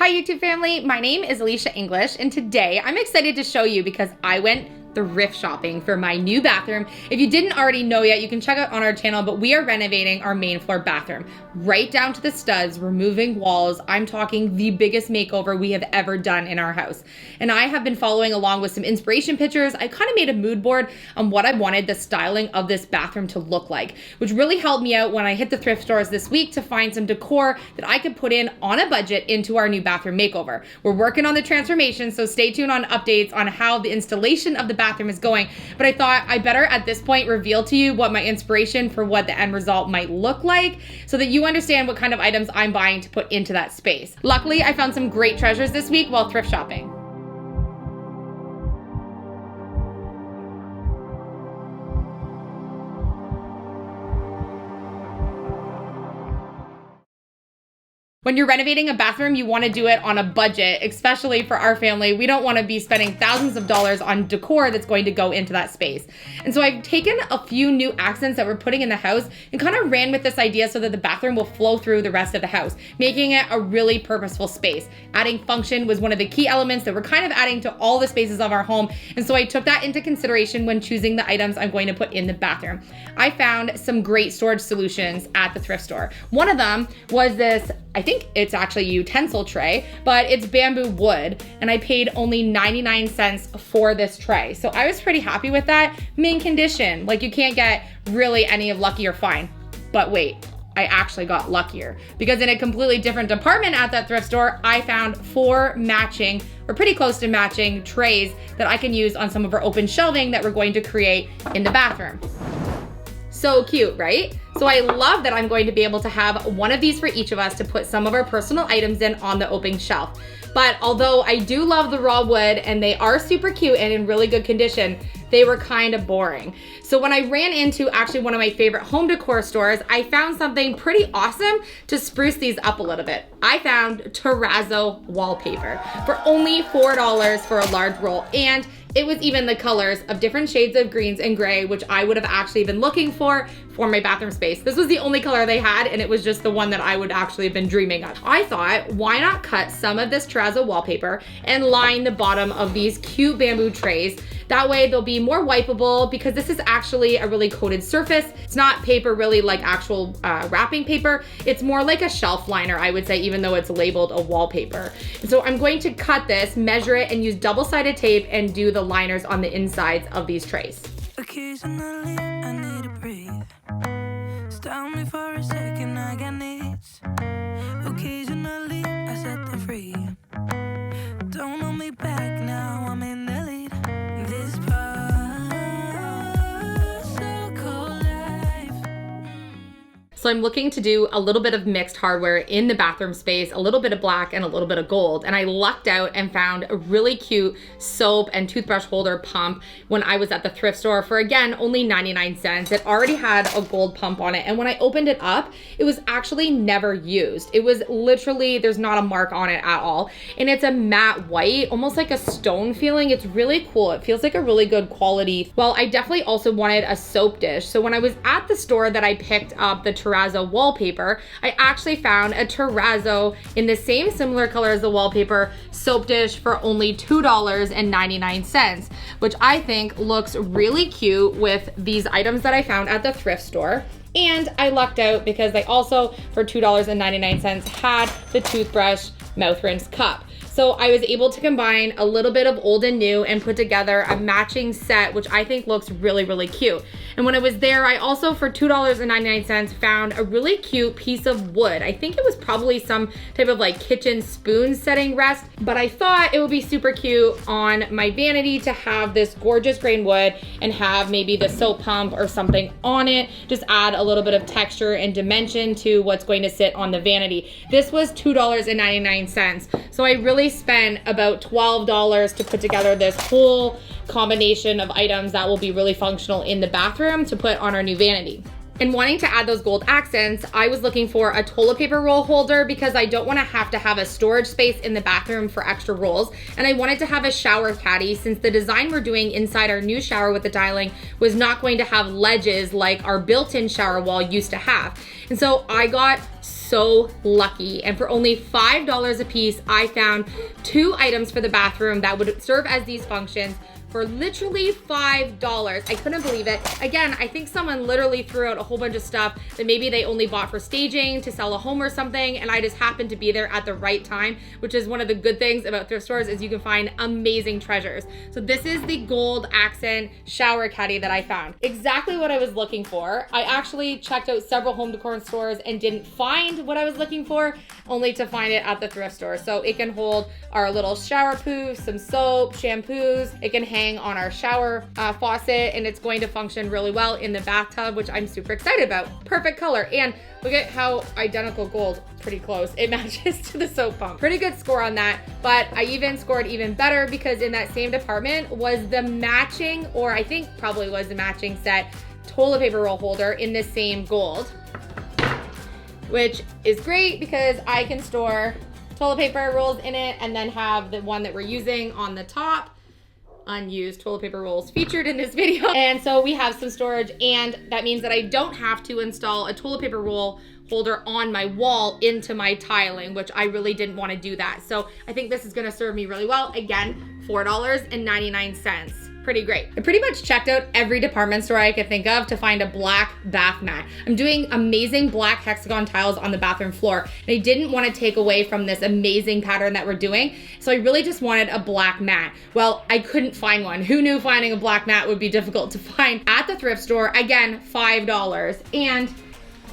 Hi YouTube family, my name is Elysia English and today I'm excited to show you because I went thrift shopping for my new bathroom. If you didn't already know yet, you can check out on our channel, but we are renovating our main floor bathroom right down to the studs, removing walls. I'm talking the biggest makeover we have ever done in our house. And I have been following along with some inspiration pictures. I kind of made a mood board on what I wanted the styling of this bathroom to look like, which really helped me out when I hit the thrift stores this week to find some decor that I could put in on a budget into our new bathroom makeover. We're working on the transformation, so stay tuned on updates on how the installation of the bathroom is going. But I thought I better at this point reveal to you what my inspiration for what the end result might look like so that you understand what kind of items I'm buying to put into that space. Luckily, I found some great treasures this week while thrift shopping. When you're renovating a bathroom, you want to do it on a budget, especially for our family. We don't want to be spending thousands of dollars on decor that's going to go into that space. And so I've taken a few new accents that we're putting in the house and kind of ran with this idea so that the bathroom will flow through the rest of the house, making it a really purposeful space. Adding function was one of the key elements that we're kind of adding to all the spaces of our home. And so I took that into consideration when choosing the items I'm going to put in the bathroom. I found some great storage solutions at the thrift store. One of them was this, I think it's actually a utensil tray, but it's bamboo wood, and I paid only 99 cents for this tray. So I was pretty happy with that. Mint condition, like you can't get really any of lucky or fine. But wait, I actually got luckier because in a completely different department at that thrift store, I found 4 matching or pretty close to matching trays that I can use on some of our open shelving that we're going to create in the bathroom. So cute, right? So I love that I'm going to be able to have one of these for each of us to put some of our personal items in on the open shelf. But although I do love the raw wood and they are super cute and in really good condition, they were kind of boring. So when I ran into actually one of my favorite home decor stores, I found something pretty awesome to spruce these up a little bit. I found terrazzo wallpaper for only $4 for a large roll, and it was even the colors of different shades of greens and gray, which I would have actually been looking for my bathroom space. This was the only color they had, and it was just the one that I would actually have been dreaming of. I thought, why not cut some of this terrazzo wallpaper and line the bottom of these cute bamboo trays? That way they'll be more wipeable because this is actually a really coated surface. It's not paper really like actual wrapping paper. It's more like a shelf liner, I would say, even though it's labeled a wallpaper. And so I'm going to cut this, measure it, and use double-sided tape and do the liners on the insides of these trays. Occasionally, I need to breathe. Stop me for a second, I got needs. Occasionally, I set them free. Don't hold me back now, I'm in the lead. This possible life. So I'm looking to do a little bit of mixed hardware in the bathroom space, a little bit of black and a little bit of gold. And I lucked out and found a really cute soap and toothbrush holder pump when I was at the thrift store for, again, only 99 cents. It already had a gold pump on it. And when I opened it up, it was actually never used. It was literally, there's not a mark on it at all. And it's a matte white, almost like a stone feeling. It's really cool. It feels like a really good quality. Well, I definitely also wanted a soap dish. So when I was at the store that I picked up the terrazzo wallpaper, I actually found a terrazzo in the same similar color as the wallpaper soap dish for only $2.99, which I think looks really cute with these items that I found at the thrift store. And I lucked out because they also, for $2.99, had the toothbrush mouth rinse cup. So I was able to combine a little bit of old and new and put together a matching set, which I think looks really, really cute. And when I was there, I also, for $2.99, found a really cute piece of wood. I think it was probably some type of like kitchen spoon setting rest, but I thought it would be super cute on my vanity to have this gorgeous grain wood and have maybe the soap pump or something on it. Just add a little bit of texture and dimension to what's going to sit on the vanity. This was $2.99. So I really spent about $12 to put together this whole combination of items that will be really functional in the bathroom to put on our new vanity. And wanting to add those gold accents, I was looking for a toilet paper roll holder because I don't want to have a storage space in the bathroom for extra rolls. And I wanted to have a shower caddy since the design we're doing inside our new shower with the tiling was not going to have ledges like our built-in shower wall used to have. And so I got so lucky. And for only $5 a piece, I found 2 items for the bathroom that would serve as these functions for literally $5. I couldn't believe it. Again, I think someone literally threw out a whole bunch of stuff that maybe they only bought for staging to sell a home or something, and I just happened to be there at the right time, which is one of the good things about thrift stores is you can find amazing treasures. So this is the gold accent shower caddy that I found. Exactly what I was looking for. I actually checked out several home decor stores and didn't find what I was looking for, only to find it at the thrift store. So it can hold our little shower poo, some soap, shampoos. It can hang on our shower faucet, and it's going to function really well in the bathtub, which I'm super excited about. Perfect color, and look at how identical gold, pretty close. It matches to the soap pump. Pretty good score on that, but I even scored even better because in that same department was the matching, or I think probably was the matching set, toilet paper roll holder in the same gold, which is great because I can store toilet paper rolls in it and then have the one that we're using on the top, unused toilet paper rolls featured in this video. And so we have some storage, and that means that I don't have to install a toilet paper roll holder on my wall into my tiling, which I really didn't want to do that. So I think this is going to serve me really well. Again, $4.99. Pretty great. I pretty much checked out every department store I could think of to find a black bath mat. I'm doing amazing black hexagon tiles on the bathroom floor, and I didn't want to take away from this amazing pattern that we're doing, so I really just wanted a black mat. Well, I couldn't find one. Who knew finding a black mat would be difficult to find at the thrift store? Again, $5, and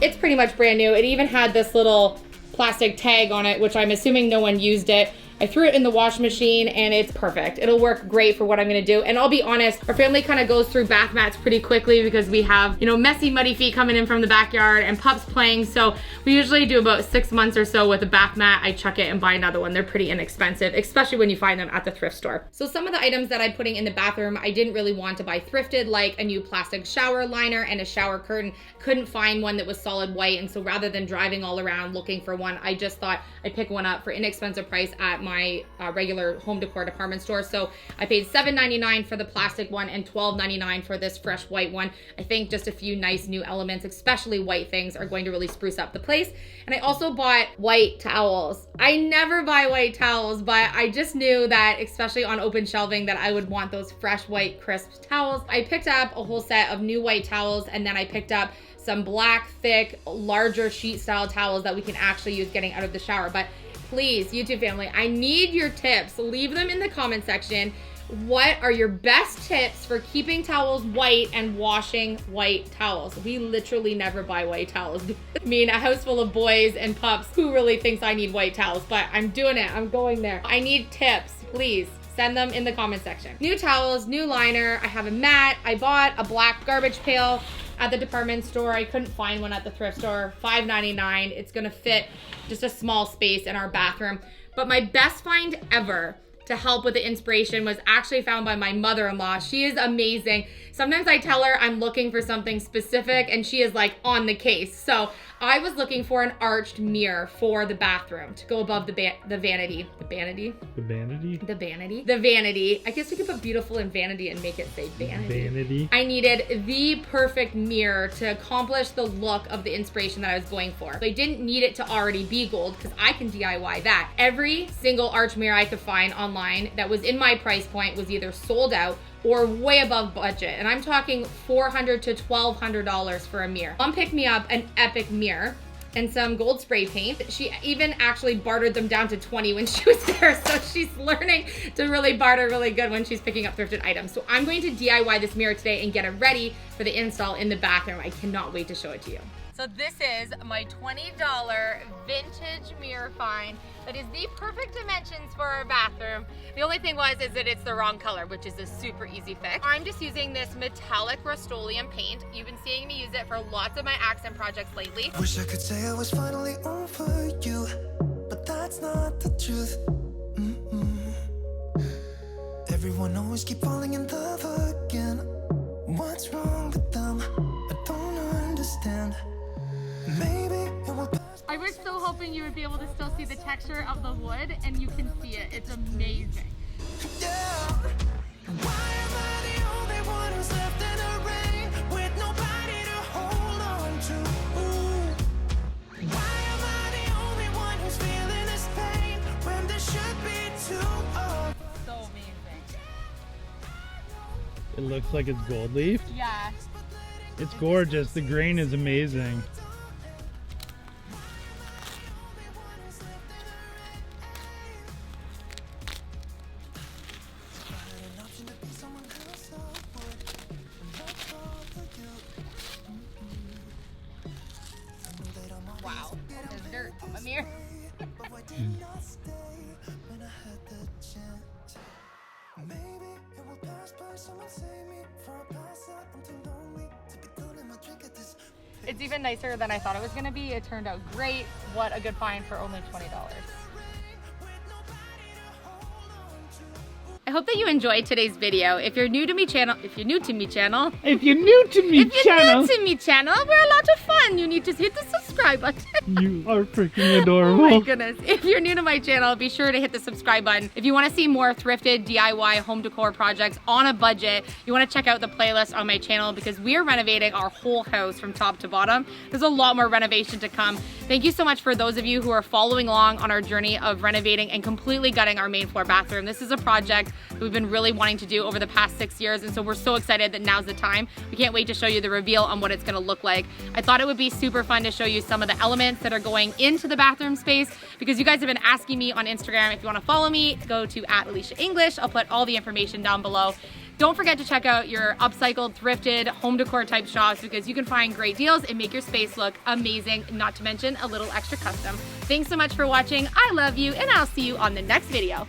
it's pretty much brand new. It even had this little plastic tag on it, which I'm assuming no one used it. I threw it in the washing machine and it's perfect. It'll work great for what I'm gonna do. And I'll be honest, our family kind of goes through bath mats pretty quickly because we have, you know, messy, muddy feet coming in from the backyard and pups playing. So we usually do about 6 months or so with a bath mat. I chuck it and buy another one. They're pretty inexpensive, especially when you find them at the thrift store. So some of the items that I'm putting in the bathroom, I didn't really want to buy thrifted, like a new plastic shower liner and a shower curtain. Couldn't find one that was solid white. And so rather than driving all around looking for one, I just thought I'd pick one up for inexpensive price at my regular home decor department store. So I paid $7.99 for the plastic one and $12.99 for this fresh white one. I think just a few nice new elements, especially white things, are going to really spruce up the place. And I also bought white towels. I never buy white towels, but I just knew that, especially on open shelving, that I would want those fresh white crisp towels. I picked up a whole set of new white towels, and then I picked up some black, thick, larger sheet style towels that we can actually use getting out of the shower. But please, YouTube family, I need your tips. Leave them in the comment section. What are your best tips for keeping towels white and washing white towels? We literally never buy white towels. I mean, a house full of boys and pups, who really thinks I need white towels? But I'm doing it, I'm going there. I need tips, please. Send them in the comment section. New towels, new liner, I have a mat. I bought a black garbage pail at the department store. I couldn't find one at the thrift store. $5.99. It's gonna fit just a small space in our bathroom. But my best find ever to help with the inspiration was actually found by my mother-in-law. She is amazing. Sometimes I tell her I'm looking for something specific and she is like on the case. So I was looking for an arched mirror for the bathroom to go above the vanity. The vanity? The vanity? The vanity? The vanity. I guess we could put beautiful in vanity and make it say vanity. Vanity. I needed the perfect mirror to accomplish the look of the inspiration that I was going for. So I didn't need it to already be gold because I can DIY that. Every single arch mirror I could find online that was in my price point was either sold out or way above budget. And I'm talking $400 to $1,200 for a mirror. Mom picked me up an epic mirror and some gold spray paint. She even actually bartered them down to 20 when she was there. So she's learning to really barter really good when she's picking up thrifted items. So I'm going to DIY this mirror today and get it ready for the install in the bathroom. I cannot wait to show it to you. So this is my $20 vintage mirror find that is the perfect dimensions for our bathroom. The only thing is that it's the wrong color, which is a super easy fix. I'm just using this metallic Rust-Oleum paint. You've been seeing me use it for lots of my accent projects lately. Wish I could say I was finally over you, but that's not the truth. Everyone always keep falling in love again. What's wrong with them? I don't understand. Maybe it will pass. I was so hoping you would be able to still see the texture of the wood, and you can see it. It's amazing. Yeah. Why am I the only one who's left in the rain with nobody to hold on to? Ooh. Why am I It looks like it's gold leaf. Yeah. It's gorgeous. The grain is amazing. Wow. There's dirt on my mirror. It's even nicer than I thought it was going to be. It turned out great. What a good find for only $20. I hope that you enjoyed today's video. If you're new to me channel, we're a lot of fun. You need to hit the subscribe button. You are freaking adorable. Oh my goodness. If you're new to my channel, be sure to hit the subscribe button. If you want to see more thrifted DIY home decor projects on a budget, you want to check out the playlist on my channel because we are renovating our whole house from top to bottom. There's a lot more renovation to come. Thank you so much for those of you who are following along on our journey of renovating and completely gutting our main floor bathroom. This is a project that we've been really wanting to do over the past 6 years, and so we're so excited that now's the time. We can't wait to show you the reveal on what it's going to look like. I thought it would be super fun to show you some of the elements that are going into the bathroom space because you guys have been asking me on Instagram. If you want to follow me, go to @Elysia English. I'll put all the information down below. Don't forget to check out your upcycled, thrifted, home decor type shops because you can find great deals and make your space look amazing, not to mention a little extra custom. Thanks so much for watching. I love you, and I'll see you on the next video.